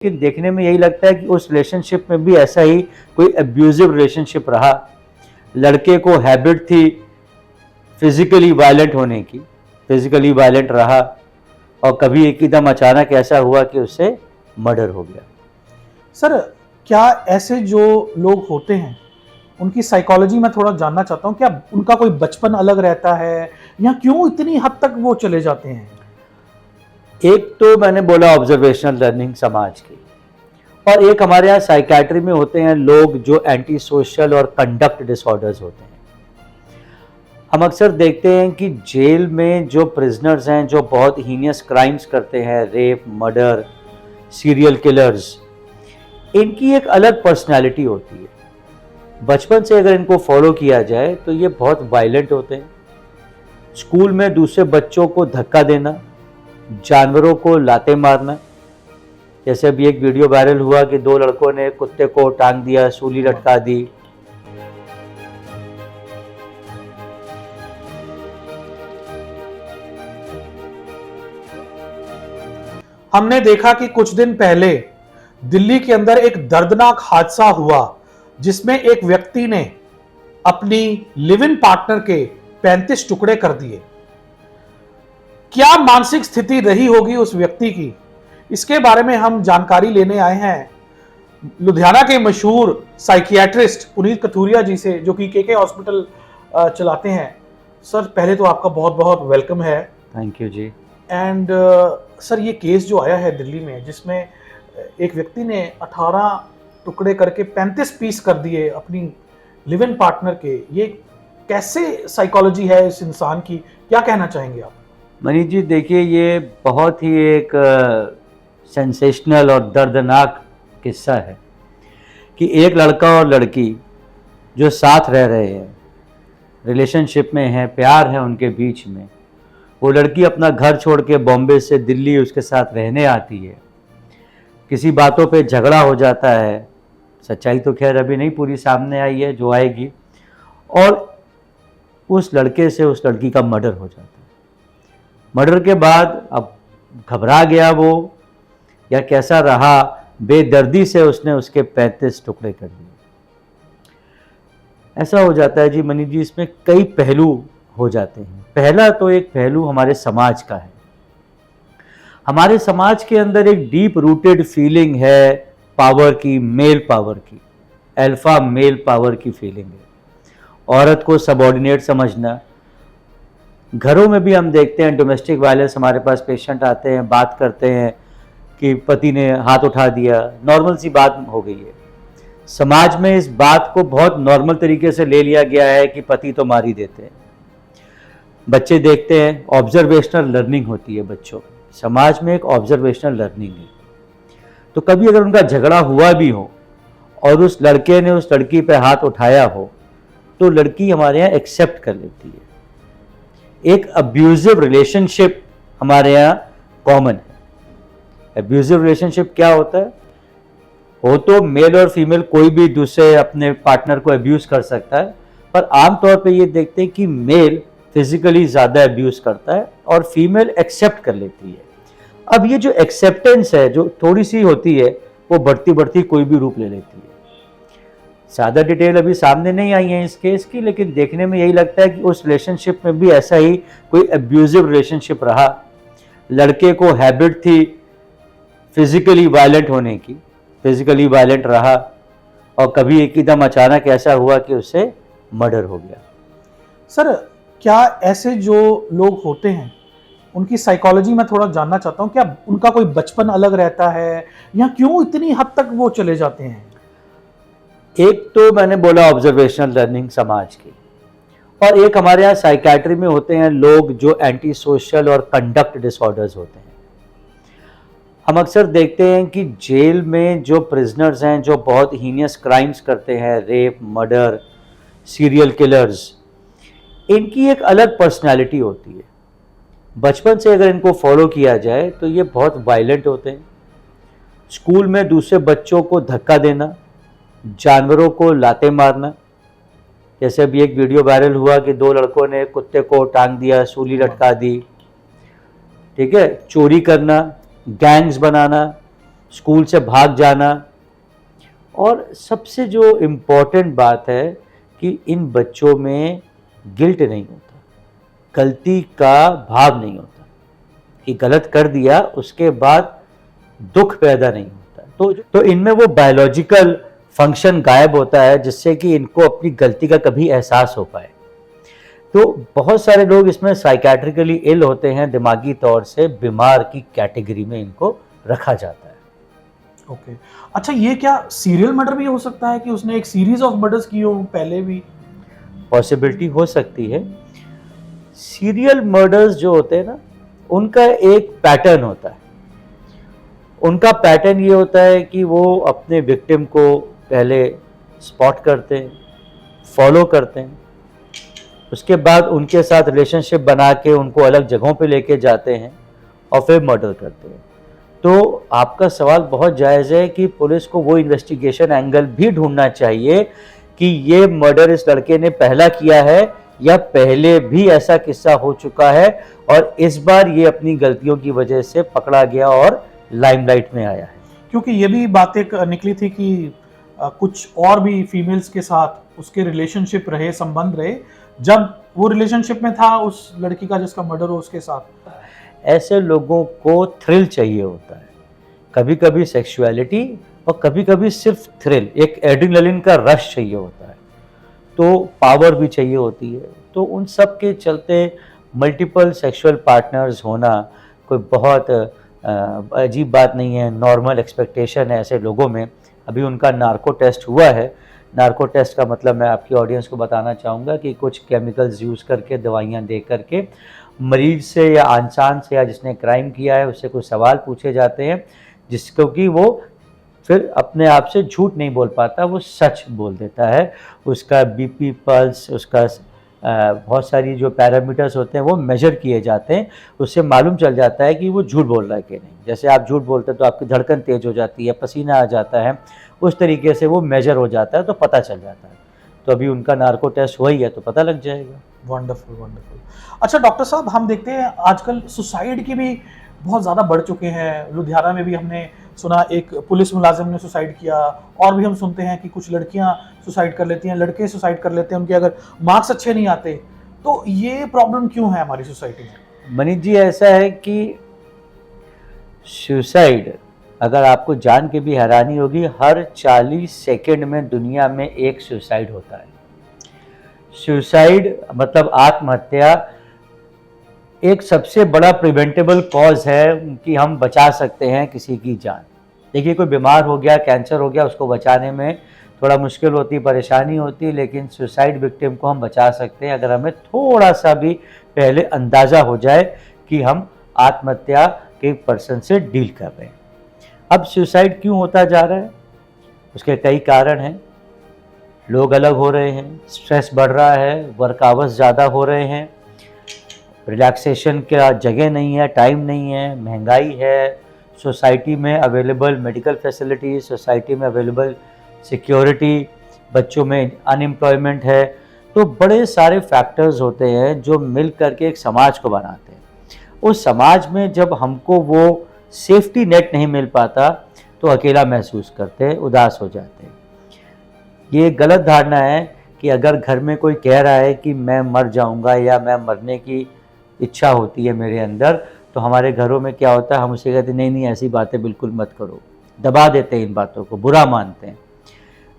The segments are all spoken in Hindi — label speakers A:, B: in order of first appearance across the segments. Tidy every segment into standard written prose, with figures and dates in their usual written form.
A: लेकिन देखने में यही लगता है कि उस रिलेशनशिप में भी ऐसा ही कोई अब्यूजिव रिलेशनशिप रहा। लड़के को हैबिट थी फिजिकली वायलेंट होने की, फिजिकली वायलेंट रहा और कभी एकदम अचानक ऐसा हुआ कि उससे मर्डर हो गया।
B: सर, क्या ऐसे जो लोग होते हैं उनकी साइकोलॉजी मैं थोड़ा जानना चाहता हूँ। क्या उनका कोई बचपन अलग रहता है या क्यों इतनी हद तक वो चले जाते हैं?
A: एक तो मैंने बोला ऑब्जर्वेशनल लर्निंग समाज की, और एक हमारे यहाँ साइकेट्री में होते हैं लोग जो एंटी सोशल और कंडक्ट डिसऑर्डर्स होते हैं। हम अक्सर देखते हैं कि जेल में जो प्रिजनर्स हैं जो बहुत हीनियस क्राइम्स करते हैं, रेप, मर्डर, सीरियल किलर्स, इनकी एक अलग पर्सनैलिटी होती है। बचपन से अगर इनको फॉलो किया जाए तो ये बहुत वायलेंट होते हैं। स्कूल में दूसरे बच्चों को धक्का देना, जानवरों को लाते मारना, जैसे अभी एक वीडियो वायरल हुआ कि 2 लड़कों ने कुत्ते को टांग दिया, सूली लटका दी।
B: हमने देखा कि कुछ दिन पहले दिल्ली के अंदर एक दर्दनाक हादसा हुआ जिसमें एक व्यक्ति ने अपनी लिव इन पार्टनर के 35 टुकड़े कर दिए। क्या मानसिक स्थिति रही होगी उस व्यक्ति की, इसके बारे में हम जानकारी लेने आए हैं लुधियाना के मशहूर साइकियाट्रिस्ट पुनीत कथूरिया जी से, जो कि केके हॉस्पिटल चलाते हैं। सर, पहले तो आपका बहुत बहुत वेलकम है।
A: Thank you ji.
B: And sir, ये केस जो आया है दिल्ली में जिसमें एक व्यक्ति ने 18 टुकड़े करके 35 पीस कर दिए अपनी लिव इन पार्टनर के, ये कैसे साइकोलॉजी है इस इंसान की, क्या कहना चाहेंगे आप?
A: मनीष जी, देखिए, ये बहुत ही एक सेंसेशनल और दर्दनाक किस्सा है कि एक लड़का और लड़की जो साथ रह रहे हैं, रिलेशनशिप में हैं, प्यार है उनके बीच में, वो लड़की अपना घर छोड़ के बॉम्बे से दिल्ली उसके साथ रहने आती है। किसी बातों पे झगड़ा हो जाता है, सच्चाई तो खैर अभी नहीं पूरी सामने आई है, जो आएगी, और उस लड़के से उस लड़की का मर्डर हो जाता है। मर्डर के बाद अब घबरा गया वो या कैसा रहा, बेदर्दी से उसने उसके 35 टुकड़े कर दिए। ऐसा हो जाता है जी मनीष जी, इसमें कई पहलू हो जाते हैं। पहला तो एक पहलू हमारे समाज का है। हमारे समाज के अंदर एक डीप रूटेड फीलिंग है पावर की, मेल पावर की, अल्फा मेल पावर की फीलिंग है। औरत को सबऑर्डिनेट समझना। घरों में भी हम देखते हैं डोमेस्टिक वायलेंस, हमारे पास पेशेंट आते हैं, बात करते हैं कि पति ने हाथ उठा दिया, नॉर्मल सी बात हो गई है। समाज में इस बात को बहुत नॉर्मल तरीके से ले लिया गया है कि पति तो मार ही देते हैं। बच्चे देखते हैं, ऑब्जर्वेशनल लर्निंग होती है बच्चों, समाज में एक ऑब्जर्वेशनल लर्निंग है। तो कभी अगर उनका झगड़ा हुआ भी हो और उस लड़के ने उस लड़की पे हाथ उठाया हो तो लड़की हमारे यहाँ एक्सेप्ट कर लेती है। एक अब्यूजिव रिलेशनशिप हमारे यहाँ कॉमन है। अब्यूजिव रिलेशनशिप क्या होता है? हो तो मेल और फीमेल कोई भी दूसरे अपने पार्टनर को अब्यूज कर सकता है, पर आमतौर पे ये देखते हैं कि मेल फिजिकली ज़्यादा अब्यूज करता है और फीमेल एक्सेप्ट कर लेती है। अब ये जो एक्सेप्टेंस है, जो थोड़ी सी होती है, वो बढ़ती बढ़ती कोई भी रूप ले लेती है। ज़्यादा डिटेल अभी सामने नहीं आई है इस केस की, लेकिन देखने में यही लगता है कि उस रिलेशनशिप में भी ऐसा ही कोई अब्यूजिव रिलेशनशिप रहा। लड़के को हैबिट थी फिजिकली वायलेंट होने की, फिजिकली वायलेंट रहा और कभी एकदम अचानक ऐसा हुआ कि उससे मर्डर हो गया।
B: सर, क्या ऐसे जो लोग होते हैं उनकी साइकोलॉजी मैं थोड़ा जानना चाहता हूँ। क्या उनका कोई बचपन अलग रहता है या क्यों इतनी हद तक वो चले जाते हैं?
A: एक तो मैंने बोला ऑब्जर्वेशनल लर्निंग समाज की, और एक हमारे यहाँ साइकेट्री में होते हैं लोग जो एंटी सोशल और कंडक्ट डिसऑर्डर्स होते हैं। हम अक्सर देखते हैं कि जेल में जो प्रिजनर्स हैं जो बहुत हीनियस क्राइम्स करते हैं, रेप, मर्डर, सीरियल किलर्स, इनकी एक अलग पर्सनैलिटी होती है। बचपन से अगर इनको फॉलो किया जाए तो ये बहुत वायलेंट होते हैं। स्कूल में दूसरे बच्चों को धक्का देना, जानवरों को लाते मारना, जैसे अभी एक वीडियो वायरल हुआ कि 2 लड़कों ने कुत्ते को टांग दिया, सूली लटका दी, ठीक है, चोरी करना, गैंग्स बनाना, स्कूल से भाग जाना। और सबसे जो इम्पोर्टेंट बात है कि इन बच्चों में गिल्ट नहीं होता, गलती का भाव नहीं होता कि गलत कर दिया उसके बाद दुख पैदा नहीं होता। तो इनमें वो बायोलॉजिकल फंक्शन गायब होता है जिससे कि इनको अपनी गलती का कभी एहसास हो पाए। तो बहुत सारे लोग इसमें साइकेट्रिकली इल होते हैं, दिमागी तौर से बीमार की कैटेगरी में इनको रखा जाता है।
B: ओके अच्छा, ये क्या सीरियल मर्डर भी हो सकता है कि उसने एक सीरीज ऑफ मर्डर्स की हो पहले भी?
A: पॉसिबिलिटी हो सकती है। सीरियल मर्डर्स जो होते हैं ना, उनका एक पैटर्न होता है। उनका पैटर्न ये होता है कि वो अपने विक्टिम को पहले स्पॉट करते हैं, फॉलो करते हैं, उसके बाद उनके साथ रिलेशनशिप बना के उनको अलग जगहों पे लेके जाते हैं और फिर मर्डर करते हैं। तो आपका सवाल बहुत जायज़ है कि पुलिस को वो इन्वेस्टिगेशन एंगल भी ढूंढना चाहिए कि ये मर्डर इस लड़के ने पहला किया है या पहले भी ऐसा किस्सा हो चुका है और इस बार ये अपनी गलतियों की वजह से पकड़ा गया और लाइमलाइट में आया है।
B: क्योंकि ये भी बातें निकली थी कि कुछ और भी फीमेल्स के साथ उसके रिलेशनशिप रहे, संबंध रहे, जब वो रिलेशनशिप में था उस लड़की का जिसका मर्डर हो उसके साथ।
A: ऐसे लोगों को थ्रिल चाहिए होता है, कभी कभी सेक्सुअलिटी और कभी कभी सिर्फ थ्रिल, एक एड्रेनलिन का रश चाहिए होता है, तो पावर भी चाहिए होती है। तो उन सब के चलते मल्टीपल सेक्सुअल पार्टनर्स होना कोई बहुत अजीब बात नहीं है, नॉर्मल एक्सपेक्टेशन है ऐसे लोगों में। अभी उनका नार्को टेस्ट हुआ है। नार्को टेस्ट का मतलब मैं आपकी ऑडियंस को बताना चाहूँगा कि कुछ केमिकल्स यूज़ करके, दवाइयाँ दे करके मरीज से या इंसान से या जिसने क्राइम किया है उससे कुछ सवाल पूछे जाते हैं जिसको कि वो फिर अपने आप से झूठ नहीं बोल पाता, वो सच बोल देता है। उसका बीपी, पल्स, उसका बहुत सारी जो पैरामीटर्स होते हैं वो मेजर किए जाते हैं, उससे मालूम चल जाता है कि वो झूठ बोल रहा है कि नहीं। जैसे आप झूठ बोलते हैं तो आपकी धड़कन तेज़ हो जाती है, पसीना आ जाता है, उस तरीके से वो मेजर हो जाता है तो पता चल जाता है। तो अभी उनका नार्को टेस्ट हुआ ही है तो पता लग जाएगा।
B: Wonderful wonderful. अच्छा डॉक्टर साहब, हम देखते हैं आजकल सुसाइड की भी बहुत ज़्यादा बढ़ चुके हैं। लुधियाना में भी हमने सुना एक पुलिस मुलाजिम ने सुसाइड किया, और भी हम सुनते हैं कि कुछ लड़कियां सुसाइड कर लेती हैं, लड़के सुसाइड कर लेते हैं, उनके अगर मार्क्स अच्छे नहीं आते। तो ये प्रॉब्लम क्यों है हमारी सोसाइटी में?
A: मनीष जी, ऐसा है कि सुसाइड, अगर आपको जान के भी हैरानी होगी, हर 40 सेकंड में दुनिया में एक सुसाइड होता है। सुसाइड मतलब आत्महत्या एक सबसे बड़ा प्रिवेंटेबल कॉज है कि हम बचा सकते हैं किसी की जान। देखिए, कोई बीमार हो गया, कैंसर हो गया, उसको बचाने में थोड़ा मुश्किल होती, परेशानी होती, लेकिन सुसाइड विक्टिम को हम बचा सकते हैं अगर हमें थोड़ा सा भी पहले अंदाज़ा हो जाए कि हम आत्महत्या के पर्सन से डील कर रहे हैं। अब सुसाइड क्यों होता जा रहा है? उसके कई कारण हैं। लोग अलग हो रहे हैं, स्ट्रेस बढ़ रहा है, वर्क आवर्स ज़्यादा हो रहे हैं, रिलैक्सेशन का जगह नहीं है, टाइम नहीं है, महंगाई है, सोसाइटी में अवेलेबल मेडिकल फैसिलिटीज, सोसाइटी में अवेलेबल सिक्योरिटी, बच्चों में अनएम्प्लॉयमेंट है। तो बड़े सारे फैक्टर्स होते हैं जो मिल करके एक समाज को बनाते हैं। उस समाज में जब हमको वो सेफ्टी नेट नहीं मिल पाता तो अकेला महसूस करते हैं, उदास हो जाते हैं। ये गलत धारणा है कि अगर घर में कोई कह रहा है कि मैं मर जाऊंगा या मैं मरने की इच्छा होती है मेरे अंदर, तो हमारे घरों में क्या होता है, हम उसे कहते हैं नहीं नहीं ऐसी बातें बिल्कुल मत करो, दबा देते हैं इन बातों को, बुरा मानते हैं।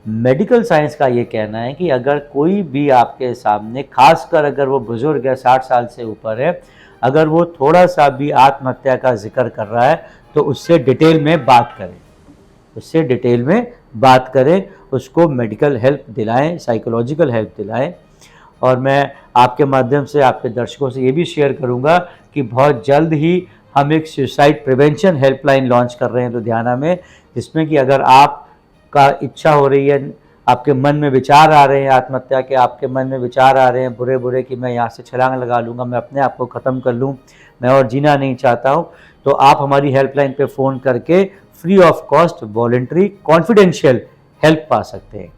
A: मेडिकल साइंस का ये कहना है कि अगर कोई भी आपके सामने, खासकर अगर वो बुजुर्ग है, 60 साल से ऊपर है, अगर वो थोड़ा सा भी आत्महत्या का जिक्र कर रहा है तो उससे डिटेल में बात करें, उससे डिटेल में बात करें, उसको मेडिकल हेल्प दिलाएं, साइकोलॉजिकल हेल्प दिलाएं। और मैं आपके माध्यम से आपके दर्शकों से ये भी शेयर करूंगा कि बहुत जल्द ही हम एक सुसाइड प्रिवेंशन हेल्पलाइन लॉन्च कर रहे हैं लुधियाना में, जिसमें कि अगर आपका इच्छा हो रही है, आपके मन में विचार आ रहे हैं आत्महत्या के, आपके मन में विचार आ रहे हैं बुरे बुरे कि मैं यहाँ से छलांग लगा लूँगा, मैं अपने आप को ख़त्म कर लूँ, मैं और जीना नहीं चाहता हूँ, तो आप हमारी हेल्पलाइन पे फ़ोन करके free of cost voluntary confidential help पा सकते हैं।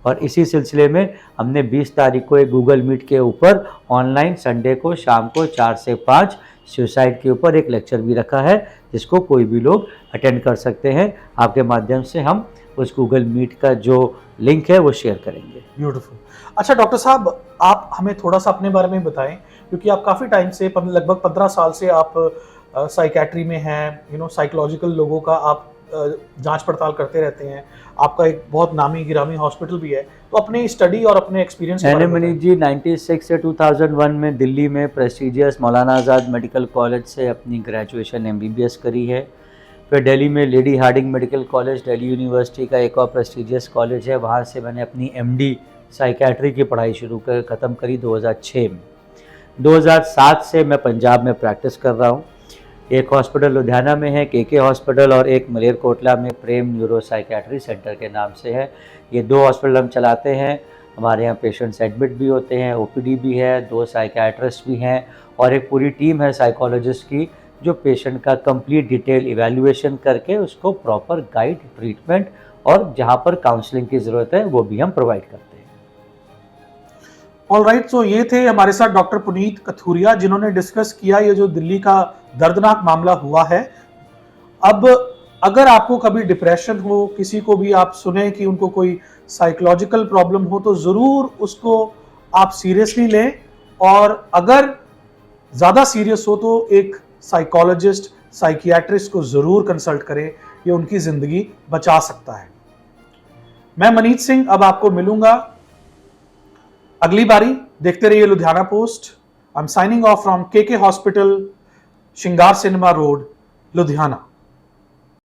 A: और इसी सिलसिले में हमने 20 तारीख को एक गूगल मीट के ऊपर ऑनलाइन संडे को शाम को 4 से 5 सुसाइड के ऊपर एक लेक्चर भी रखा है, जिसको कोई भी लोग अटेंड कर सकते हैं। आपके माध्यम से हम उस गूगल मीट का जो लिंक है वो शेयर करेंगे।
B: ब्यूटीफुल। अच्छा डॉक्टर साहब, आप हमें थोड़ा सा अपने बारे में बताएं, क्योंकि आप काफ़ी टाइम से लगभग 15 साल से आप साइकेट्री में हैं, साइकोलॉजिकल लोगों का आप जांच पड़ताल करते रहते हैं। आपका एक बहुत नामी गिरामी हॉस्पिटल भी है, तो अपनी स्टडी और अपने एक्सपीरियंस
A: मैंने मनीष जी 96 से 2001 में दिल्ली में प्रेस्टिजियस मौलाना आज़ाद मेडिकल कॉलेज से अपनी ग्रेजुएशन MBBS करी है। फिर दिल्ली में Lady Hardinge Medical College, Delhi University का एक और प्रेस्टिजियस कॉलेज है, वहाँ से मैंने अपनी MD साइकेट्री की पढ़ाई शुरू कर ख़त्म करी 2006 में। 2007 से मैं पंजाब में प्रैक्टिस कर रहा हूँ। एक हॉस्पिटल लुधियाना में है KK हॉस्पिटल, और एक मलेरकोटला में प्रेम न्यूरो साइकेट्री सेंटर के नाम से है। ये 2 हॉस्पिटल हम चलाते हैं। हमारे यहाँ पेशेंट्स एडमिट भी होते हैं, OPD भी है, 2 साइकेट्रिस्ट भी हैं, और एक पूरी टीम है साइकोलॉजिस्ट की जो पेशेंट का कंप्लीट डिटेल इवैल्यूएशन करके उसको प्रॉपर गाइड, ट्रीटमेंट और जहाँ पर काउंसलिंग की ज़रूरत है वो भी हम प्रोवाइड करते हैं।
B: ऑलराइट, तो ये थे हमारे साथ डॉक्टर पुनीत कथूरिया, जिन्होंने डिस्कस किया ये जो दिल्ली का दर्दनाक मामला हुआ है। अब अगर आपको कभी डिप्रेशन हो, किसी को भी आप सुने कि उनको कोई साइकोलॉजिकल प्रॉब्लम हो, तो ज़रूर उसको आप सीरियसली लें, और अगर ज़्यादा सीरियस हो तो एक साइकोलॉजिस्ट, साइकियाट्रिस्ट को ज़रूर कंसल्ट करें, ये उनकी ज़िंदगी बचा सकता है। मैं मनीत सिंह अब आपको मिलूंगा अगली बारी। देखते रहिए Ludhiana post. I am signing off from KK hospital, श्रृंगार सिनेमा रोड, लुधियाना।